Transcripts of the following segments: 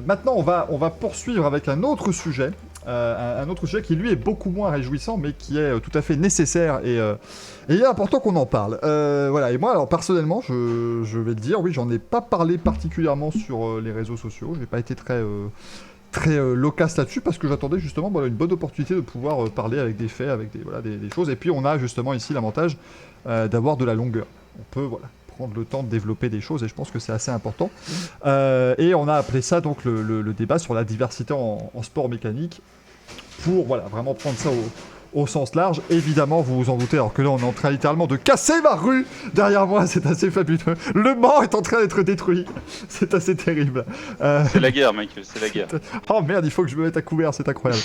Maintenant, on va poursuivre avec un autre sujet. Un autre sujet qui lui est beaucoup moins réjouissant, mais qui est tout à fait nécessaire et il est important qu'on en parle. Voilà, et moi, alors personnellement, je vais le dire, oui, j'en ai pas parlé particulièrement sur les réseaux sociaux. J'ai pas été très loquace là-dessus parce que j'attendais justement voilà, une bonne opportunité de pouvoir parler avec des faits, avec des choses. Et puis on a justement ici l'avantage d'avoir de la longueur. On peut voilà, prendre le temps de développer des choses et je pense que c'est assez important. Et on a appelé ça donc le débat sur la diversité en sport mécanique pour voilà, vraiment prendre ça au sens large. Évidemment, vous vous en doutez, alors que là on est en train littéralement de casser ma rue derrière moi, c'est assez fabuleux. Le Mans est en train d'être détruit, c'est assez terrible. C'est la guerre, Michael, c'est la guerre. Oh merde, il faut que je me mette à couvert, c'est incroyable.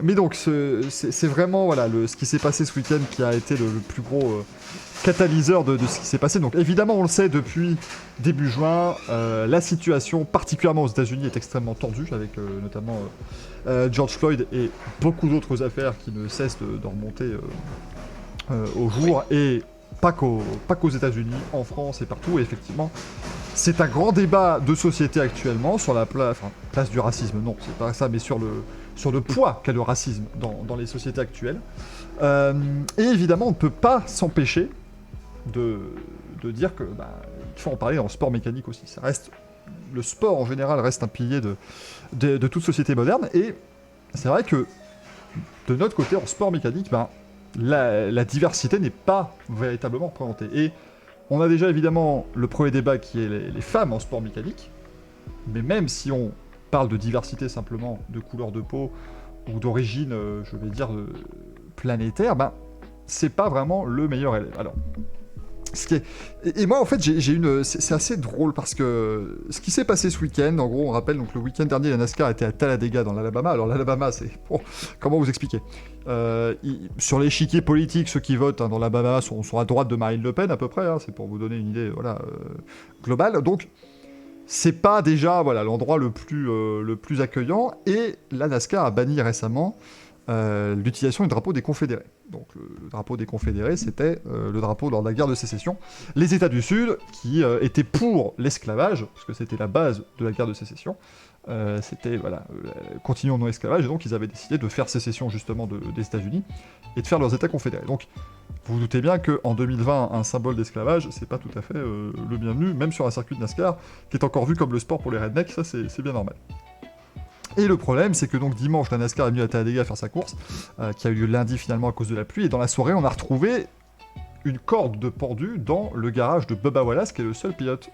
Mais donc, c'est vraiment voilà, ce qui s'est passé ce week-end qui a été le plus gros catalyseur de ce qui s'est passé. Donc évidemment, on le sait depuis début juin, la situation, particulièrement aux États-Unis, est extrêmement tendue, avec notamment George Floyd et beaucoup d'autres affaires qui ne cessent de remonter au jour, et pas qu'aux États-Unis, en France et partout. Et effectivement, c'est un grand débat de société actuellement sur la place du racisme. Non, c'est pas ça, mais sur le poids qu'a le racisme dans les sociétés actuelles. Et évidemment, on ne peut pas s'empêcher de dire que il faut en parler dans le sport mécanique aussi. Le sport en général reste un pilier de toute société moderne, et c'est vrai que de notre côté en sport mécanique, la diversité n'est pas véritablement représentée. Et on a déjà évidemment le premier débat qui est les femmes en sport mécanique, mais même si on parle de diversité simplement de couleur de peau ou d'origine, je vais dire, planétaire, c'est pas vraiment le meilleur élève. Alors, et moi en fait c'est assez drôle parce que ce qui s'est passé ce week-end, en gros on rappelle donc le week-end dernier la NASCAR était à Talladega dans l'Alabama. Alors l'Alabama c'est comment vous expliquer, sur l'échiquier politique ceux qui votent dans l'Alabama sont à droite de Marine Le Pen à peu près, hein, c'est pour vous donner une idée globale. Donc c'est pas déjà voilà l'endroit le plus accueillant, et la NASCAR a banni récemment l'utilisation du drapeau des Confédérés. Donc le drapeau des Confédérés, c'était le drapeau lors de la guerre de sécession. Les États du Sud, qui étaient pour l'esclavage, parce que c'était la base de la guerre de sécession, c'était, continuons non esclavage, et donc ils avaient décidé de faire sécession justement des États-Unis, et de faire leurs États confédérés. Donc vous vous doutez bien qu'en 2020, un symbole d'esclavage, c'est pas tout à fait le bienvenu, même sur un circuit de NASCAR, qui est encore vu comme le sport pour les rednecks, ça c'est bien normal. Et le problème, c'est que donc dimanche, la NASCAR est venue à Talladega faire sa course, qui a eu lieu lundi finalement à cause de la pluie, et dans la soirée, on a retrouvé une corde de pendu dans le garage de Bubba Wallace, qui est le seul pilote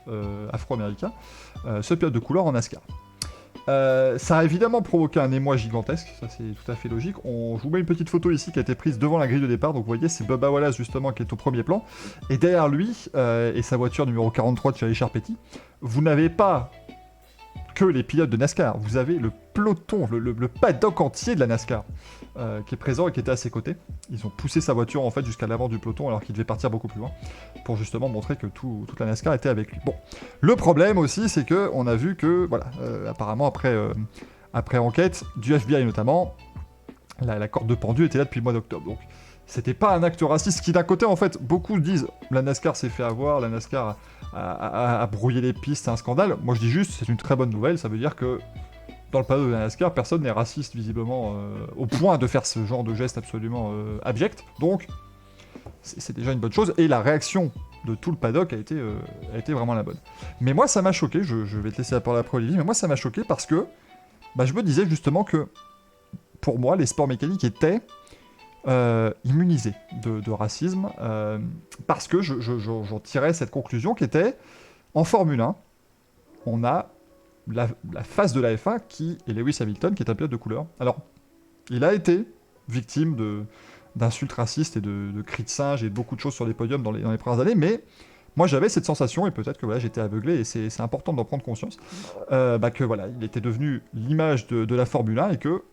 afro-américain, seul pilote de couleur en NASCAR. Ça a évidemment provoqué un émoi gigantesque, ça c'est tout à fait logique. Je vous mets une petite photo ici qui a été prise devant la grille de départ, donc vous voyez c'est Bubba Wallace justement qui est au premier plan, et derrière lui, et sa voiture numéro 43 de Thierry Charpetti, vous n'avez pas que les pilotes de NASCAR, vous avez le peloton, le paddock entier de la NASCAR qui est présent et qui était à ses côtés. Ils ont poussé sa voiture en fait jusqu'à l'avant du peloton alors qu'il devait partir beaucoup plus loin pour justement montrer que toute la NASCAR était avec lui. Bon, le problème aussi c'est que on a vu que apparemment après enquête du FBI notamment, la corde de pendu était là depuis le mois d'octobre. Donc c'était pas un acte raciste qui d'un côté en fait beaucoup disent la NASCAR s'est fait avoir, la NASCAR a brouillé les pistes, c'est un scandale. Moi je dis juste c'est une très bonne nouvelle, ça veut dire que dans le paddock de la NASCAR personne n'est raciste visiblement au point de faire ce genre de geste absolument abject. Donc c'est déjà une bonne chose, et la réaction de tout le paddock a été vraiment la bonne. Mais moi ça m'a choqué, je vais te laisser la parole après Olivier, mais moi ça m'a choqué parce que je me disais justement que pour moi les sports mécaniques étaient immunisé de racisme, parce que j'en tirais cette conclusion qui était, en Formule 1, on a la face de la F1 qui est Lewis Hamilton, qui est un pilote de couleur. Alors, il a été victime d'insultes racistes et de cris de singe et de beaucoup de choses sur les podiums dans les premières années, mais moi j'avais cette sensation, et peut-être que j'étais aveuglé, et c'est important d'en prendre conscience, que il était devenu l'image de la Formule 1, et que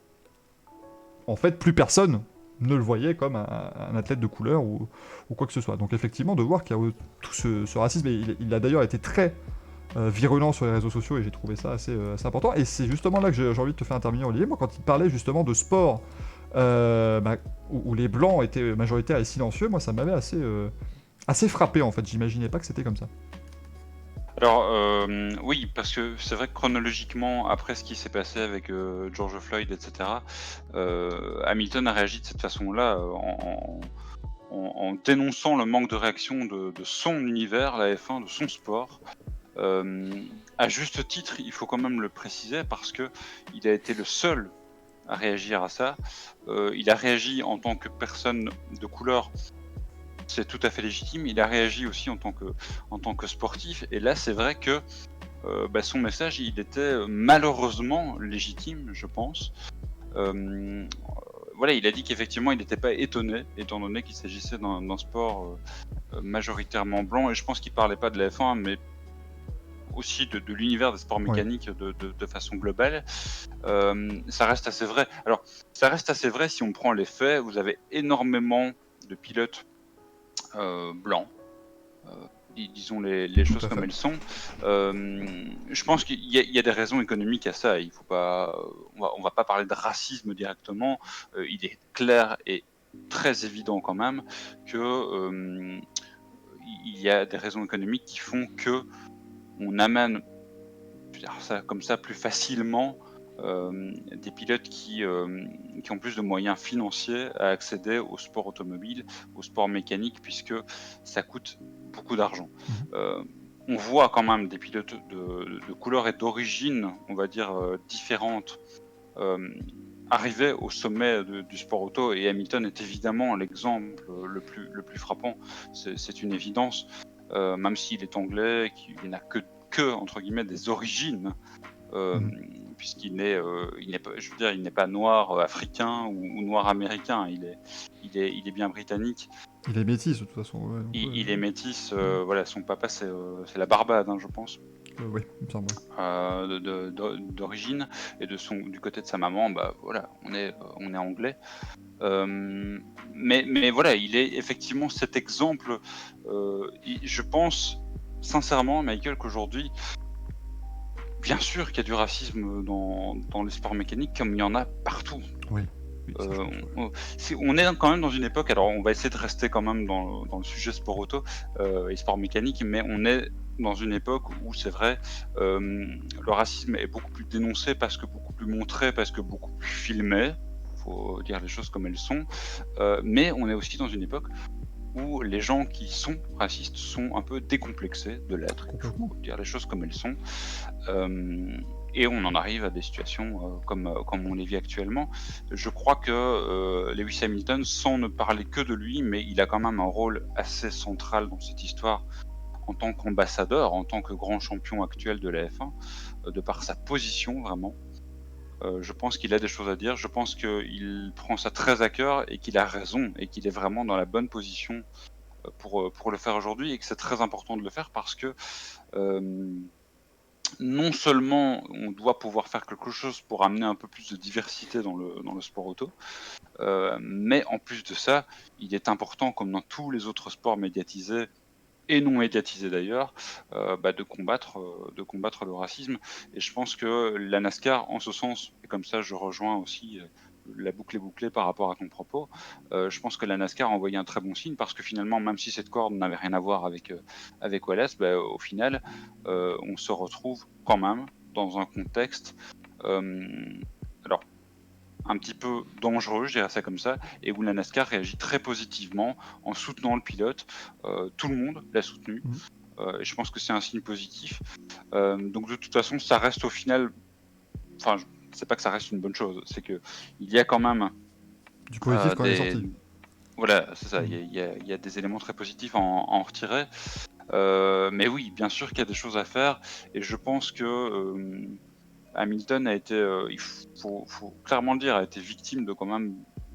en fait plus personne ne le voyait comme un athlète de couleur ou quoi que ce soit. Donc effectivement, de voir qu'il y a tout ce racisme, et il a d'ailleurs été très virulent sur les réseaux sociaux, et j'ai trouvé ça assez important. Et c'est justement là que j'ai envie de te faire intervenir, Olivier. Moi, quand il parlait justement de sport où les blancs étaient majoritaires et silencieux, moi ça m'avait assez frappé en fait. J'imaginais pas que c'était comme ça. Alors, oui, parce que c'est vrai que chronologiquement, après ce qui s'est passé avec, George Floyd et cetera, Hamilton a réagi de cette façon-là, en dénonçant le manque de réaction de son univers, la F1, de son sport. À juste titre, il faut quand même le préciser parce que il a été le seul à réagir à ça. Il a réagi en tant que personne de couleur, c'est tout à fait légitime. Il a réagi aussi en tant que sportif et là, c'est vrai que, son message, il était, malheureusement légitime, je pense. Hem, voilà, il a dit qu'effectivement, il n'était pas étonné, étant donné qu'il s'agissait d'un sport, majoritairement blanc et je pense qu'il parlait pas de la F1, mais aussi de l'univers des sports Ouais. mécaniques de façon globale. Ça reste assez vrai. Alors, ça reste assez vrai si on prend les faits. Vous avez énormément de pilotes, blancs, heu, disons les Tout choses à comme fait. elles sont. Je pense qu'il y a des raisons économiques à ça. Il faut pas, on va pas parler de racisme directement. Il est clair et très évident quand même que, il y a des raisons économiques qui font qu'on amène, je veux dire ça comme ça, plus facilement, des pilotes qui ont plus de moyens financiers à accéder au sport automobile, au sport mécanique, puisque ça coûte beaucoup d'argent. Mmh. Heu, on voit quand même des pilotes de couleur et d'origine, on va dire, différentes, hem, arriver au sommet du sport auto et Hamilton est évidemment l'exemple, le plus frappant. C'est une évidence, même s'il est anglais, qu'il n'a que entre guillemets «des origines», Mmh. il n'est pas, je veux dire, il n'est pas noir, africain ou noir américain. Il est bien britannique. Il est métis de toute façon, ouais, donc ouais, Il est métis, mmh. voilà, son papa c'est la Barbade, hein, je pense, Ouais, il me semble, ouais. d'origine et du côté de sa maman, bah, voilà, on est anglais. Mais voilà, il est effectivement cet exemple, je pense sincèrement, Michael, qu'aujourd'hui, bien sûr qu'il y a du racisme dans les sports mécaniques comme il y en a partout. Oui. Oui, ça je Heu, pense, ouais. on est quand même dans une époque, alors on va essayer de rester quand même dans le sujet sport auto, et sport mécanique, mais on est dans une époque où c'est vrai, le racisme est beaucoup plus dénoncé parce que beaucoup plus montré, parce que beaucoup plus filmé. Faut dire les choses comme elles sont, mais on est aussi dans une époque où les gens qui sont racistes sont un peu décomplexés de l'être. Il Complètement. faut dire les choses comme elles sont. Hem et on en arrive à des situations, comme on les vit actuellement. Je crois que, Lewis Hamilton, sans ne parler que de lui, mais il a quand même un rôle assez central dans cette histoire en tant qu'ambassadeur, en tant que grand champion actuel de la F1, de par sa position vraiment. Je pense qu'il a des choses à dire. Je pense qu'il prend ça très à cœur et qu'il a raison et qu'il est vraiment dans la bonne position, pour le faire aujourd'hui et que c'est très important de le faire parce que, hem non seulement on doit pouvoir faire quelque chose pour amener un peu plus de diversité dans le sport auto, mais en plus de ça, il est important, comme dans tous les autres sports médiatisés et non médiatisés d'ailleurs, de combattre le racisme et je pense que la NASCAR, en ce sens et comme ça je rejoins aussi, la boucle est bouclée par rapport à ton propos, je pense que la NASCAR a envoyé un très bon signe parce que finalement, même si cette corde n'avait rien à voir avec Wallace, au final, on se retrouve quand même dans un contexte, alors un petit peu dangereux, je dirais ça comme ça, et où la NASCAR réagit très positivement en soutenant le pilote. Tout le monde l'a soutenu, Mmh. et je pense que c'est un signe positif. Donc de toute façon, ça reste au final, enfin, c'est pas que ça reste une bonne chose, c'est que il y a quand même, Du positif quand il est des, sorti. voilà, c'est ça, il y Mmh. a il y a il y a des éléments très positifs à en retirer. Mais oui, bien sûr qu'il y a des choses à faire et je pense que, Hamilton a été, il faut clairement le dire, a été victime de quand même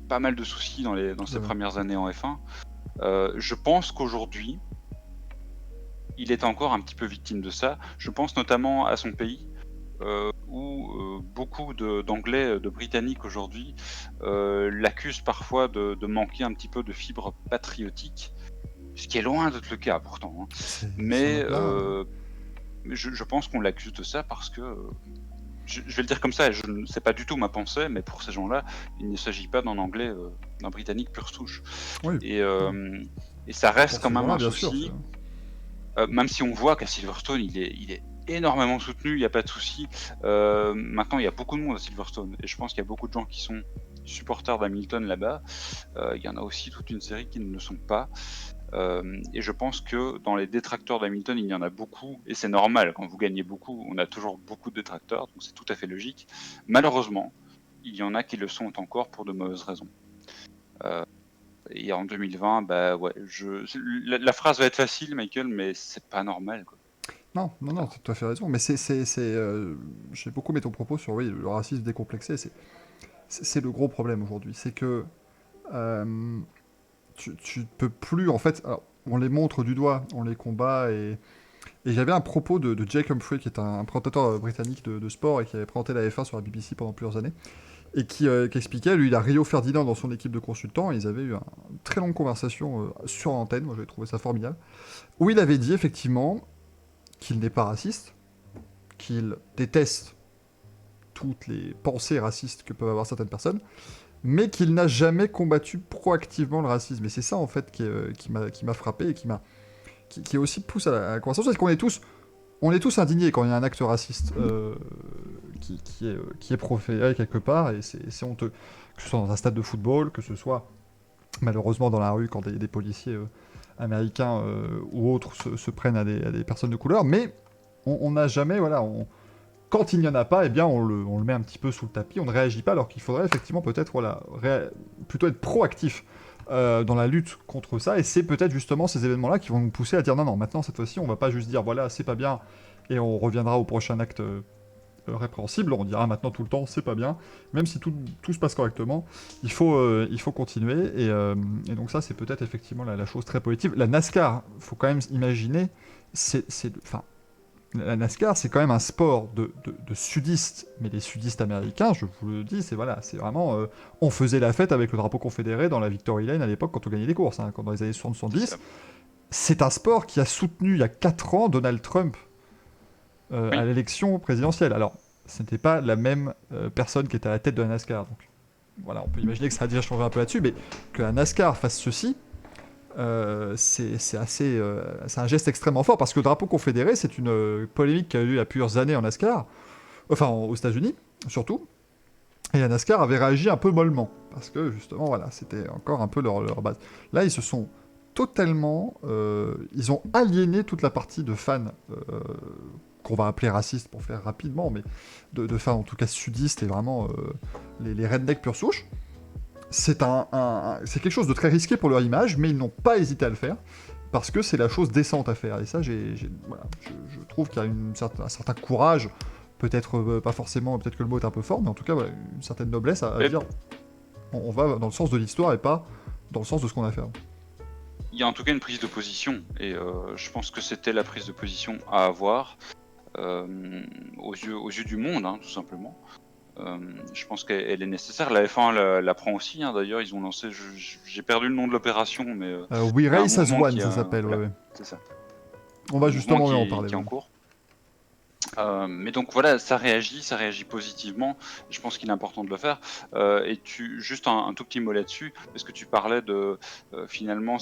pas mal de soucis dans Tout ses à fait. premières années en F1. Je pense qu'aujourd'hui, il est encore un petit peu victime de ça. Je pense notamment à son pays, où, beaucoup d'anglais, de britanniques aujourd'hui, l'accusent parfois de manquer un petit peu de fibre patriotique, ce qui est loin d'être le cas pourtant, hein. C'est un Mais, peu là. je pense qu'on l'accuse de ça parce que, je vais le dire comme ça et je ne sais pas du tout ma pensée, mais pour ces gens-là, il ne s'agit pas d'un anglais, d'un britannique pure souche Oui. et Oui. hem et ça reste Pour quand ces même gens-là, un bien sûr, souci. Même si on voit qu'à Silverstone, il est énormément soutenu, il y a pas de souci. Maintenant, il y a beaucoup de monde à Silverstone et je pense qu'il y a beaucoup de gens qui sont supporters d'Hamilton là-bas. Il y en a aussi toute une série qui ne le sont pas. Et je pense que dans les détracteurs d'Hamilton, il y en a beaucoup, et c'est normal, quand vous gagnez beaucoup, on a toujours beaucoup de détracteurs, donc c'est tout à fait logique. Malheureusement, il y en a qui le sont encore pour de mauvaises raisons. Et en 2020, bah ouais, la phrase va être facile, Michael, mais c'est pas normal, quoi. Non, t'as tout à fait raison. Mais j'ai beaucoup mis ton propos sur oui, le racisme décomplexé. C'est le gros problème aujourd'hui. C'est que tu peux plus, en fait. Alors, on les montre du doigt, on les combat. Et j'avais un propos de Jake Humphrey, qui est un présentateur britannique de sport et qui avait présenté la F1 sur la BBC pendant plusieurs années. Et qui expliquait, lui, il a Rio Ferdinand dans son équipe de consultants. Et ils avaient eu une très longue conversation sur l'antenne. Moi, j'avais trouvé ça formidable. Où il avait dit, effectivement, qu'il n'est pas raciste, qu'il déteste toutes les pensées racistes que peuvent avoir certaines personnes, mais qu'il n'a jamais combattu proactivement le racisme. Et c'est ça, en fait, qui m'a frappé et qui aussi pousse à la conversation. C'est qu'on on est tous indignés quand il y a un acte raciste qui est proféré quelque part, et c'est honteux. Que ce soit dans un stade de football, que ce soit malheureusement dans la rue quand des policiers américains ou autres se prennent à des personnes de couleur, mais on n'a jamais, voilà, quand il n'y en a pas, eh bien on le met un petit peu sous le tapis, on ne réagit pas, alors qu'il faudrait effectivement peut-être plutôt être proactif dans la lutte contre ça, et c'est peut-être justement ces événements-là qui vont nous pousser à dire non, maintenant cette fois-ci on va pas juste dire voilà c'est pas bien et on reviendra au prochain acte répréhensible, on dira maintenant tout le temps c'est pas bien, même si tout se passe correctement, il faut continuer, et donc ça c'est peut-être effectivement la chose très positive. La NASCAR, faut quand même imaginer, enfin, la NASCAR, c'est quand même un sport de sudistes, mais les sudistes américains, je vous le dis, c'est vraiment... on faisait la fête avec le drapeau confédéré dans la Victory Lane à l'époque quand on gagnait les courses, hein, dans les années 70. C'est un sport qui a soutenu il y a 4 ans Donald Trump à l'élection présidentielle. Alors, ce n'était pas la même personne qui était à la tête de la NASCAR. Donc, voilà, on peut imaginer que ça a déjà changé un peu là-dessus, mais que la NASCAR fasse ceci... c'est un geste extrêmement fort, parce que le drapeau confédéré, c'est une polémique qui a eu lieu il y a plusieurs années en NASCAR, enfin aux États-Unis surtout, et la NASCAR avait réagi un peu mollement, parce que justement voilà, c'était encore un peu leur base. Là ils se sont totalement, ils ont aliéné toute la partie de fans qu'on va appeler racistes pour faire rapidement, mais de fans en tout cas sudistes et vraiment les rednecks pure souche. C'est quelque chose de très risqué pour leur image, mais ils n'ont pas hésité à le faire, parce que c'est la chose décente à faire. Et ça, voilà, je trouve qu'il y a un certain courage, peut-être pas forcément, peut-être que le mot est un peu fort, mais en tout cas, voilà, une certaine noblesse à dire on va dans le sens de l'histoire et pas dans le sens de ce qu'on a à faire. Il y a en tout cas une prise de position, et je pense que c'était la prise de position à avoir aux yeux du monde, hein, tout simplement. Je pense qu'elle est nécessaire. La F1 la prend aussi, hein, d'ailleurs, ils ont lancé, j'ai perdu le nom de l'opération, mais... We Race as One, ça s'appelle, voilà, ouais. C'est ça. On va justement en parler. Qui est en cours. Mais donc voilà, ça réagit positivement. Je pense qu'il est important de le faire. Et juste un tout petit mot là-dessus, parce que tu parlais de finalement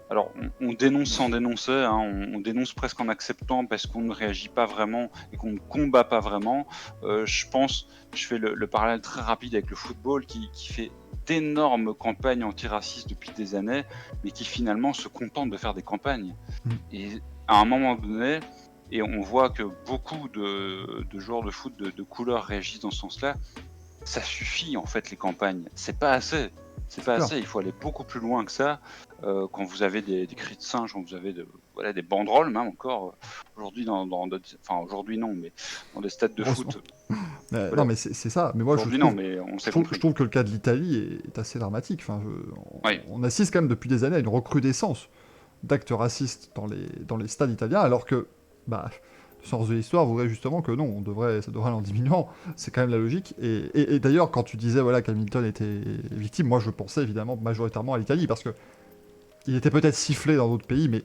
alors, on dénonce sans dénoncer, hein, on dénonce presque en acceptant parce qu'on ne réagit pas vraiment et qu'on ne combat pas vraiment. Je fais le parallèle très rapide avec le football qui fait d'énormes campagnes antiracistes depuis des années, mais qui finalement se contente de faire des campagnes. Et à un moment donné, et on voit que beaucoup de joueurs de foot de couleur réagissent dans ce sens-là, ça suffit en fait les campagnes, c'est pas assez. C'est pas assez, il faut aller beaucoup plus loin que ça. Quand vous avez des cris de singe, quand vous avez des banderoles, même encore aujourd'hui aujourd'hui non, mais dans des stades de foot. Voilà. Non, mais c'est ça. Mais moi, je trouve que le cas de l'Italie est assez dramatique. Enfin, on assiste quand même depuis des années à une recrudescence d'actes racistes dans les stades italiens, alors que, le sens de l'histoire voudrait justement que non, ça devrait aller en diminuant. C'est quand même la logique. Et d'ailleurs, quand tu disais qu'Hamilton était victime, moi je pensais évidemment majoritairement à l'Italie, parce que il était peut-être sifflé dans d'autres pays, mais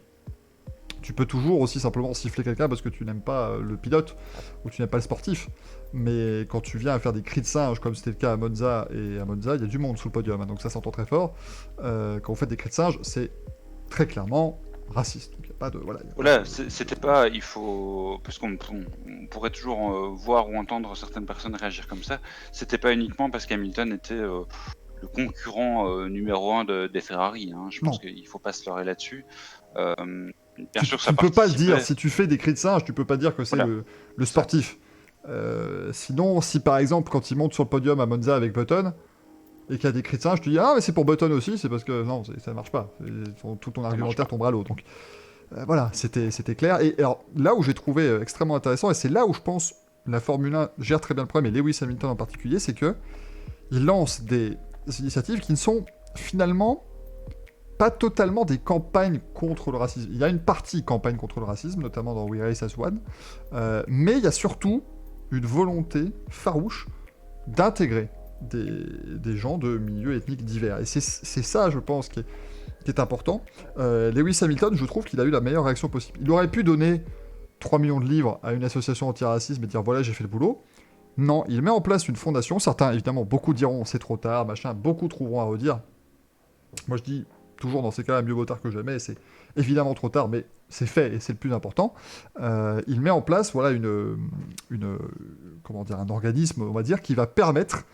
tu peux toujours aussi simplement siffler quelqu'un parce que tu n'aimes pas le pilote ou tu n'aimes pas le sportif. Mais quand tu viens à faire des cris de singe, comme c'était le cas à Monza, et à Monza, il y a du monde sous le podium, hein, donc ça s'entend très fort. Quand vous faites des cris de singe, c'est très clairement raciste. Donc, y a pas de, voilà, y a pas Voilà, de- c'était pas, il faut, parce on pourrait toujours voir ou entendre certaines personnes réagir comme ça. C'était pas uniquement parce qu'Hamilton était le concurrent numéro un des Ferrari. Hein. Je pense Non. qu'il faut pas se leurrer là-dessus. Euh, Bien sûr, Tu ça ne peux pas le dire. participait. Si tu fais des cris de singe, tu peux pas dire que c'est Voilà, le c'est ça. sportif. Sinon, si par exemple, quand il monte sur le podium à Monza avec Button, et qu'il y a des cris de singe, tu dis ah mais c'est pour Button aussi, c'est parce que non, ça marche pas. Tout ton Ça marche argumentaire pas. tombera à l'eau. Donc voilà, c'était clair. Et alors là où j'ai trouvé extrêmement intéressant, et c'est là où je pense la Formule 1 gère très bien le problème, et Lewis Hamilton en particulier, c'est que il lance des initiatives qui ne sont finalement pas totalement des campagnes contre le racisme. Il y a une partie campagne contre le racisme, notamment dans We Race as One, mais il y a surtout une volonté farouche d'intégrer des gens de milieux ethniques divers. Et c'est ça, je pense, qui est important. Lewis Hamilton, je trouve qu'il a eu la meilleure réaction possible. Il aurait pu donner 3 millions de livres à une association anti-racisme et dire voilà, j'ai fait le boulot. Non, il met en place une fondation. Certains, évidemment, beaucoup diront c'est trop tard, machin, beaucoup trouveront à redire. Moi, je dis toujours dans ces cas-là, mieux vaut tard que jamais. C'est évidemment trop tard, mais c'est fait et c'est le plus important. Il met en place, voilà, comment dire, un organisme, on va dire, qui va permettre,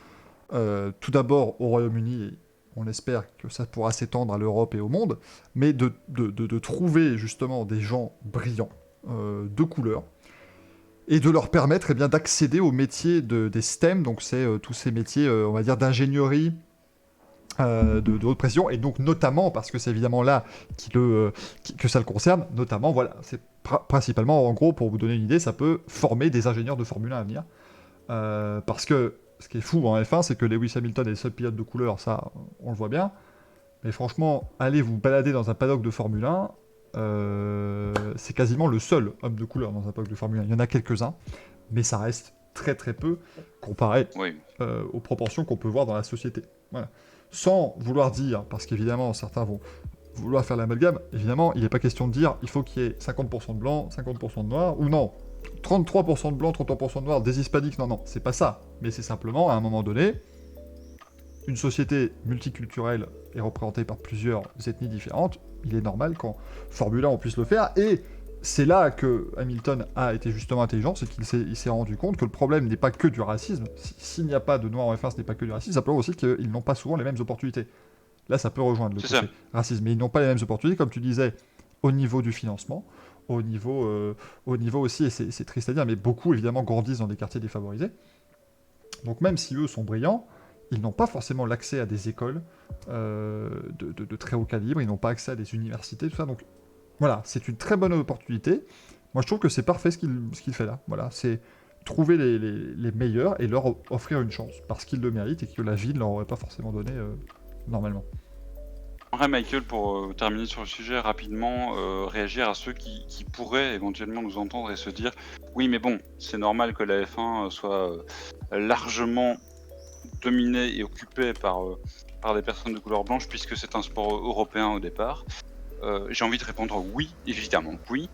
tout d'abord au Royaume-Uni, et on espère que ça pourra s'étendre à l'Europe et au monde, mais de trouver justement des gens brillants, de couleur, et de leur permettre eh bien, d'accéder aux métiers des STEM, donc c'est tous ces métiers, on va dire, d'ingénierie, de haute pression, et donc notamment, parce que c'est évidemment là que ça le concerne, notamment, voilà, c'est principalement, en gros, pour vous donner une idée, ça peut former des ingénieurs de Formule 1 à venir, parce que ce qui est fou en F1, c'est que Lewis Hamilton est le seul pilote de couleur, ça, on le voit bien, mais franchement, allez vous balader dans un paddock de Formule 1, c'est quasiment le seul homme de couleur dans un paddock de Formule 1, il y en a quelques-uns, mais ça reste très très peu comparé Oui. aux proportions qu'on peut voir dans la société. Voilà. Sans vouloir dire, parce qu'évidemment certains vont vouloir faire l'amalgame, évidemment il n'est pas question de dire il faut qu'il y ait 50% de blancs, 50% de noirs, ou non, 33% de blancs, 33% de noirs, des hispaniques, non, c'est pas ça. Mais c'est simplement, à un moment donné, une société multiculturelle est représentée par plusieurs ethnies différentes, il est normal qu'en Formule 1 on puisse le faire, et c'est là que Hamilton a été justement intelligent, c'est qu'il s'est rendu compte que le problème n'est pas que du racisme. S'il n'y a pas de noirs en F1, ce n'est pas que du racisme, simplement aussi qu'ils n'ont pas souvent les mêmes opportunités. Là, ça peut rejoindre le côté racisme, mais ils n'ont pas les mêmes opportunités, comme tu disais, au niveau du financement, au niveau aussi, et c'est triste à dire, mais beaucoup évidemment grandissent dans des quartiers défavorisés. Donc même si eux sont brillants, ils n'ont pas forcément l'accès à des écoles de très haut calibre, ils n'ont pas accès à des universités, tout ça. Donc voilà, c'est une très bonne opportunité. Moi, je trouve que c'est parfait ce qu'il fait là. Voilà, c'est trouver les meilleurs et leur offrir une chance, parce qu'ils le méritent et que la vie ne leur aurait pas forcément donné normalement. J'aimerais, Michael, pour terminer sur le sujet rapidement, réagir à ceux qui pourraient éventuellement nous entendre et se dire oui, mais bon, c'est normal que la F1 soit largement dominée et occupée par des personnes de couleur blanche, puisque c'est un sport européen au départ. J'ai envie de répondre oui, évidemment oui.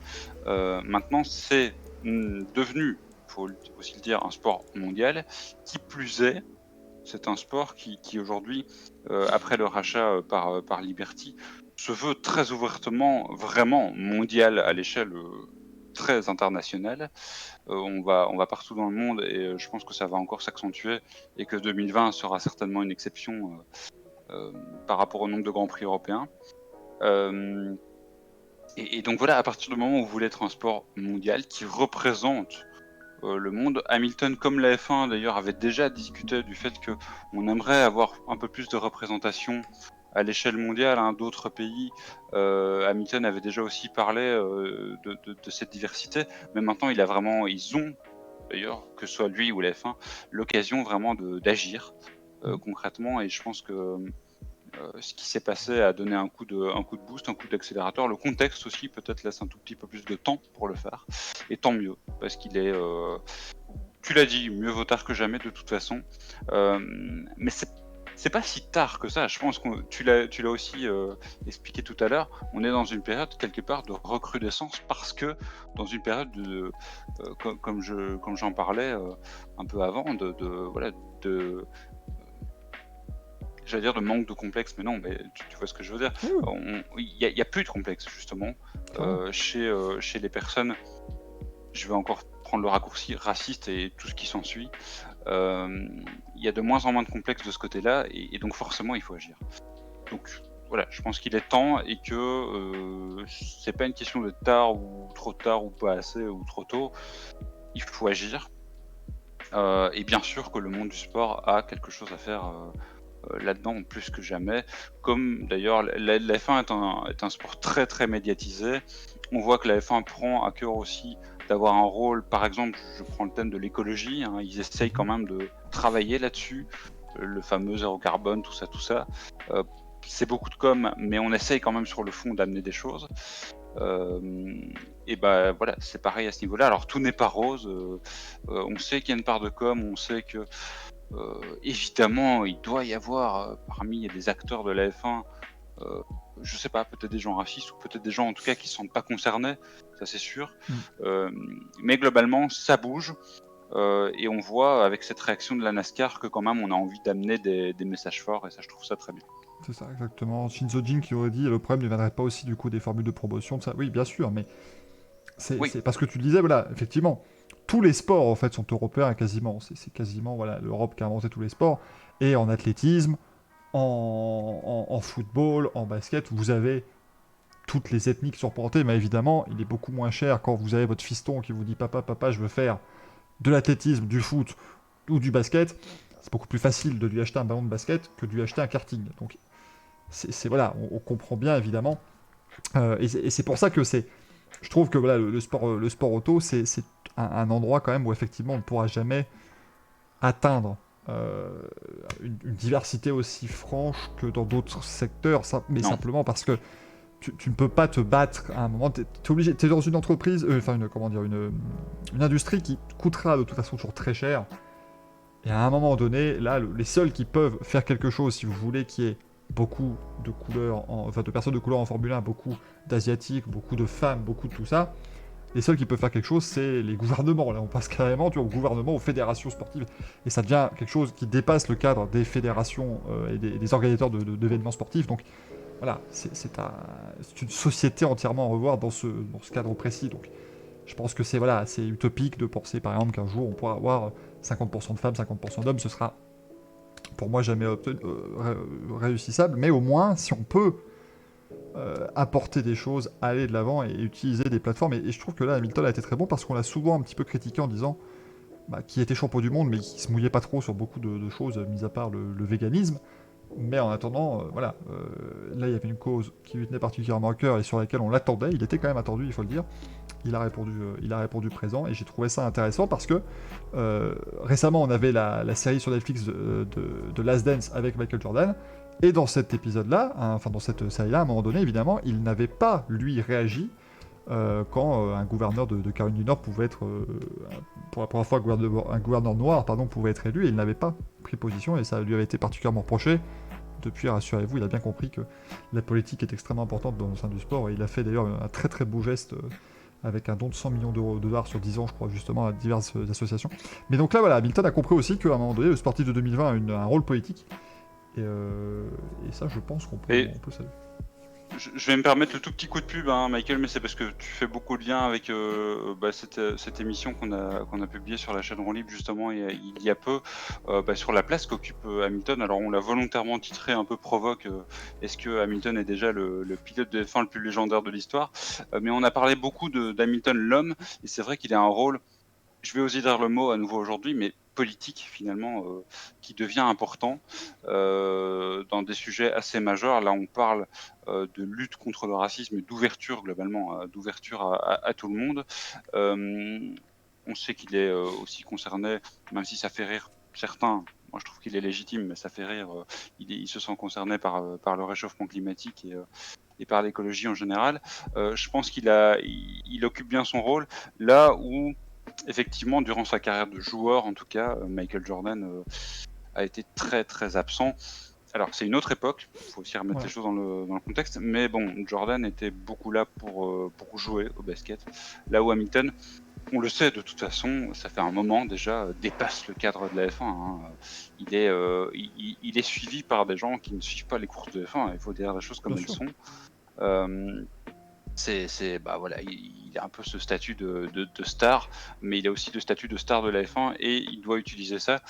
Maintenant, c'est devenu, il faut aussi le dire, un sport mondial. Qui plus est, c'est un sport qui aujourd'hui, après le rachat par Liberty, se veut très ouvertement, vraiment mondial à l'échelle très internationale. On va partout dans le monde et je pense que ça va encore s'accentuer et que 2020 sera certainement une exception par rapport au nombre de Grands Prix européens. Et donc voilà, à partir du moment où vous voulez être un sport mondial qui représente le monde, Hamilton, comme la F1 d'ailleurs, avait déjà discuté du fait qu'on aimerait avoir un peu plus de représentation à l'échelle mondiale, hein, d'autres pays. Hamilton avait déjà aussi parlé de cette diversité, mais maintenant ils ont d'ailleurs, que ce soit lui ou la F1, l'occasion vraiment d'agir concrètement, et je pense que ce qui s'est passé a donné un coup de boost, un coup d'accélérateur. Le contexte aussi peut-être laisse un tout petit peu plus de temps pour le faire, et tant mieux, parce qu'il est, tu l'as dit, mieux vaut tard que jamais de toute façon. Mais c'est pas si tard que ça. Je pense que tu l'as aussi expliqué tout à l'heure. On est dans une période quelque part de recrudescence, parce que dans une période comme j'en parlais un peu avant, j'allais dire de manque de complexe, mais non, mais tu vois ce que je veux dire. Oui, oui, Il y a plus de complexe justement clairement. chez les personnes. Je vais encore prendre le raccourci raciste et tout ce qui s'ensuit. Il y a de moins en moins de complexes de ce côté-là, et donc forcément il faut agir. Donc voilà, je pense qu'il est temps et que c'est pas une question de tard ou pas assez ou trop tôt. Il faut agir. Et bien sûr que le monde du sport a quelque chose à faire là-dedans plus que jamais. Comme d'ailleurs la F1 est un sport très très médiatisé. On voit que la F1 prend à cœur aussi d'avoir un rôle, par exemple, je prends le thème de l'écologie, hein, ils essayent quand Mhm. même de travailler là-dessus, le fameux zéro carbone, tout ça, tout ça. Euh, c'est beaucoup de com, mais on essaye quand même sur le fond d'amener des choses. Et bah voilà, c'est pareil à ce niveau-là. Alors tout n'est pas rose. On sait qu'il y a une part de com, on sait que évidemment il doit y avoir parmi des acteurs de la F1, euh, je sais pas, peut-être des gens racistes ou peut-être des gens en tout cas qui se sentent pas concernés, ça c'est sûr. Mm. Euh, mais globalement ça bouge. Et on voit avec cette réaction de la NASCAR que quand même on a envie d'amener des messages forts, et ça je trouve ça très bien. C'est ça, exactement. Shinzo Jin qui aurait dit le problème ne viendrait pas aussi du coup des formules de promotion, de ça. Oui, bien sûr, mais Oui, c'est parce que tu le disais, voilà, effectivement, tous les sports en fait sont européens quasiment. C'est quasiment voilà l'Europe qui a inventé tous les sports. Et en athlétisme, en football, en basket, vous avez toutes les ethnies qui sont représentées, mais évidemment, il est beaucoup moins cher quand vous avez votre fiston qui vous dit papa, papa, je veux faire de l'athlétisme, du foot ou du basket. C'est beaucoup plus facile de lui acheter un ballon de basket que de lui acheter un karting. Donc voilà, on comprend bien évidemment. Et c'est pour ça que je trouve que voilà, le sport auto, c'est un endroit quand même où effectivement on ne pourra jamais atteindre une diversité aussi franche que dans d'autres secteurs, mais non. simplement parce que tu ne peux pas te battre à un moment. Tu es obligé, tu es dans une entreprise, enfin comment dire, une industrie qui coûtera de toute façon toujours très cher. Et à un moment donné, là, les seuls qui peuvent faire quelque chose, si vous voulez, qui est beaucoup de couleurs, enfin de personnes de couleur en Formule 1, beaucoup d'asiatiques, beaucoup de femmes, beaucoup de tout ça, les seuls qui peuvent faire quelque chose, c'est les gouvernements. Là, on passe carrément au gouvernement, aux fédérations sportives. Et ça devient quelque chose qui dépasse le cadre des fédérations et des organisateurs d'événements sportifs. Donc voilà, c'est une société entièrement à revoir dans ce cadre précis. Donc je pense que c'est voilà, c'est utopique de penser par exemple qu'un jour on pourra avoir 50% de femmes, 50% d'hommes. Ce sera pour moi jamais réussissable. Mais au moins, si on peut apporter des choses, aller de l'avant et utiliser des plateformes. Et je trouve que là, Hamilton a été très bon parce qu'on l'a souvent un petit peu critiqué en disant qu'il était champion du monde, mais qu'il se mouillait pas trop sur beaucoup de choses, mis à part le véganisme. Mais en attendant, voilà, là il y avait une cause qui lui tenait particulièrement à cœur et sur laquelle on l'attendait. Il était quand même attendu, il faut le dire. Il a répondu présent et j'ai trouvé ça intéressant parce que récemment on avait la série sur Netflix de Last Dance avec Michael Jordan. Et dans cet épisode-là, hein, enfin dans cette série-là, à un moment donné, évidemment, il n'avait pas, lui, réagi quand un gouverneur de Caroline du Nord pouvait être, pour la première fois, un gouverneur noir, pardon, pouvait être élu, et il n'avait pas pris position, et ça lui avait été particulièrement reproché. Depuis, rassurez-vous, il a bien compris que la politique est extrêmement importante dans le sein du sport, et il a fait d'ailleurs un très très beau geste avec un don de 100 millions d'euros de dollars sur 10 ans, je crois, justement, à diverses associations. Mais donc là, voilà, Hamilton a compris aussi qu'à un moment donné, le sportif de 2020 a un rôle politique, et ça, je pense Et on peut saluer. je vais me permettre le tout petit coup de pub, hein, Michael, mais c'est parce que tu fais beaucoup de liens avec cette émission qu'on a publiée sur la chaîne Roue Libre justement il y a peu, sur la place qu'occupe Hamilton. Alors on l'a volontairement titré un peu provoque, est-ce que Hamilton est déjà le pilote de F1 le plus légendaire de l'histoire. Mais on a parlé beaucoup d'Hamilton l'homme, et c'est vrai qu'il a un rôle, je vais oser dire le mot à nouveau aujourd'hui, mais politique finalement, qui devient important dans des sujets assez majeurs. Là, on parle de lutte contre le racisme et d'ouverture globalement, d'ouverture à tout le monde. On sait qu'il est aussi concerné, même si ça fait rire certains. Moi, je trouve qu'il est légitime, mais ça fait rire. Il se sent concerné par le réchauffement climatique et par l'écologie en général. Je pense il occupe bien son rôle là où effectivement, durant sa carrière de joueur, en tout cas, Michael Jordan a été très très absent. Alors, c'est une autre époque, il faut aussi remettre Ouais. les choses dans le contexte, mais bon, Jordan était beaucoup là pour jouer au basket. Là où Hamilton, on le sait de toute façon, ça fait un moment déjà, dépasse le cadre de la F1, hein. Il est suivi par des gens qui ne suivent pas les courses de F1, il faut dire les choses comme Bien elles sûr. sont. Bah voilà, il a un peu ce statut de star, mais il a aussi le statut de star de la F1 et il doit utiliser ça.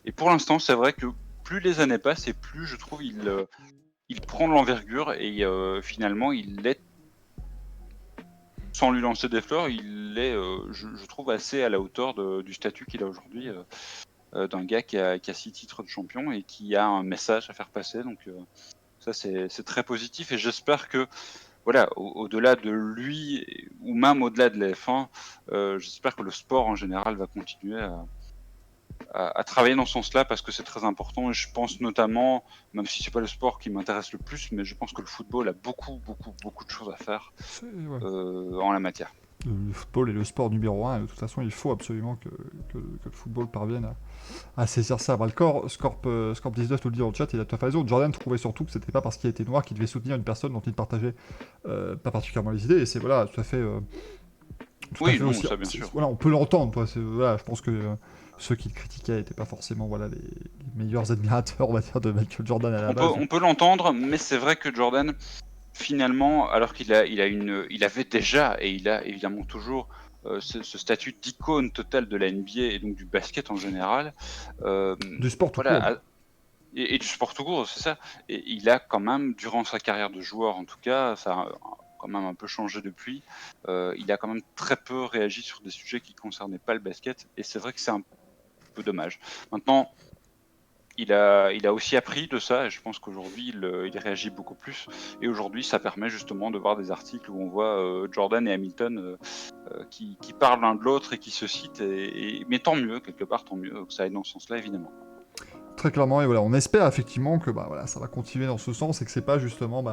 Et pour l'instant, c'est vrai que plus les années passent et plus je trouve il prend de l'envergure et finalement il est, sans lui lancer des fleurs, il est, je trouve assez à la hauteur du statut qu'il a aujourd'hui, d'un gars qui a 6 titres de champion et qui a un message à faire passer. Donc ça c'est très positif et j'espère que voilà, au-delà de lui ou même au-delà de la F1, j'espère que le sport en général va continuer à travailler dans ce sens-là parce que c'est très important et je pense notamment, même si c'est pas le sport qui m'intéresse le plus, mais je pense que le football a beaucoup, beaucoup, beaucoup de choses à faire, Ouais. en la matière. Le football est le sport numéro un, et de toute façon, il faut absolument que le football parvienne à saisir ça. Bah, Scorp19 nous le dit dans le chat, il a tout à fait raison. Jordan trouvait surtout que c'était pas parce qu'il était noir qu'il devait soutenir une personne dont il partageait pas particulièrement les idées, et c'est voilà, tout à Oui, fait non, aussi. ça bien sûr. Voilà, on peut l'entendre, toi. Voilà, je pense que ceux qui le critiquaient n'étaient pas forcément voilà, les meilleurs admirateurs, on va dire, de Michael Jordan à la On peut, base. on peut l'entendre, mais c'est vrai que Jordan, finalement, alors il avait déjà et il a évidemment toujours ce statut d'icône totale de la NBA et donc du basket en général. euh, Du sport tout voilà, court. et du sport tout court, c'est ça. Et il a quand même, durant sa carrière de joueur en tout cas, ça a quand même un peu changé depuis. Il a quand même très peu réagi sur des sujets qui concernaient pas le basket, et c'est vrai que c'est un peu dommage. Maintenant, il a aussi appris de ça, et je pense qu'aujourd'hui, il réagit beaucoup plus. Et aujourd'hui, ça permet justement de voir des articles où on voit Jordan et Hamilton qui parlent l'un de l'autre et qui se citent. Mais tant mieux, quelque part, tant mieux que ça aille dans ce sens-là, évidemment. Très clairement, et voilà, on espère effectivement que bah, voilà, ça va continuer dans ce sens et que c'est pas justement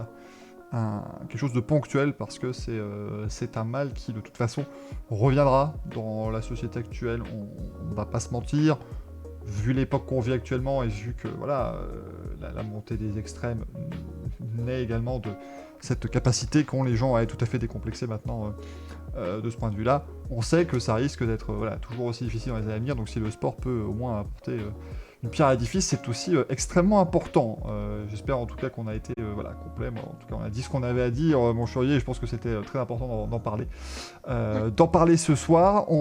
quelque chose de ponctuel parce que c'est un mal qui de toute façon reviendra dans la société actuelle. On va pas se mentir, vu l'époque qu'on vit actuellement et vu que voilà, la montée des extrêmes naît également de cette capacité qu'ont les gens à être tout à fait décomplexés maintenant de ce point de vue-là, on sait que ça risque d'être voilà, toujours aussi difficile dans les années à venir, donc si le sport peut au moins apporter une pierre à l'édifice, c'est aussi extrêmement important. J'espère en tout cas qu'on a été voilà, complet, moi, en tout cas on a dit ce qu'on avait à dire, mon Churier, et je pense que c'était très important d'en parler. D'en parler ce soir.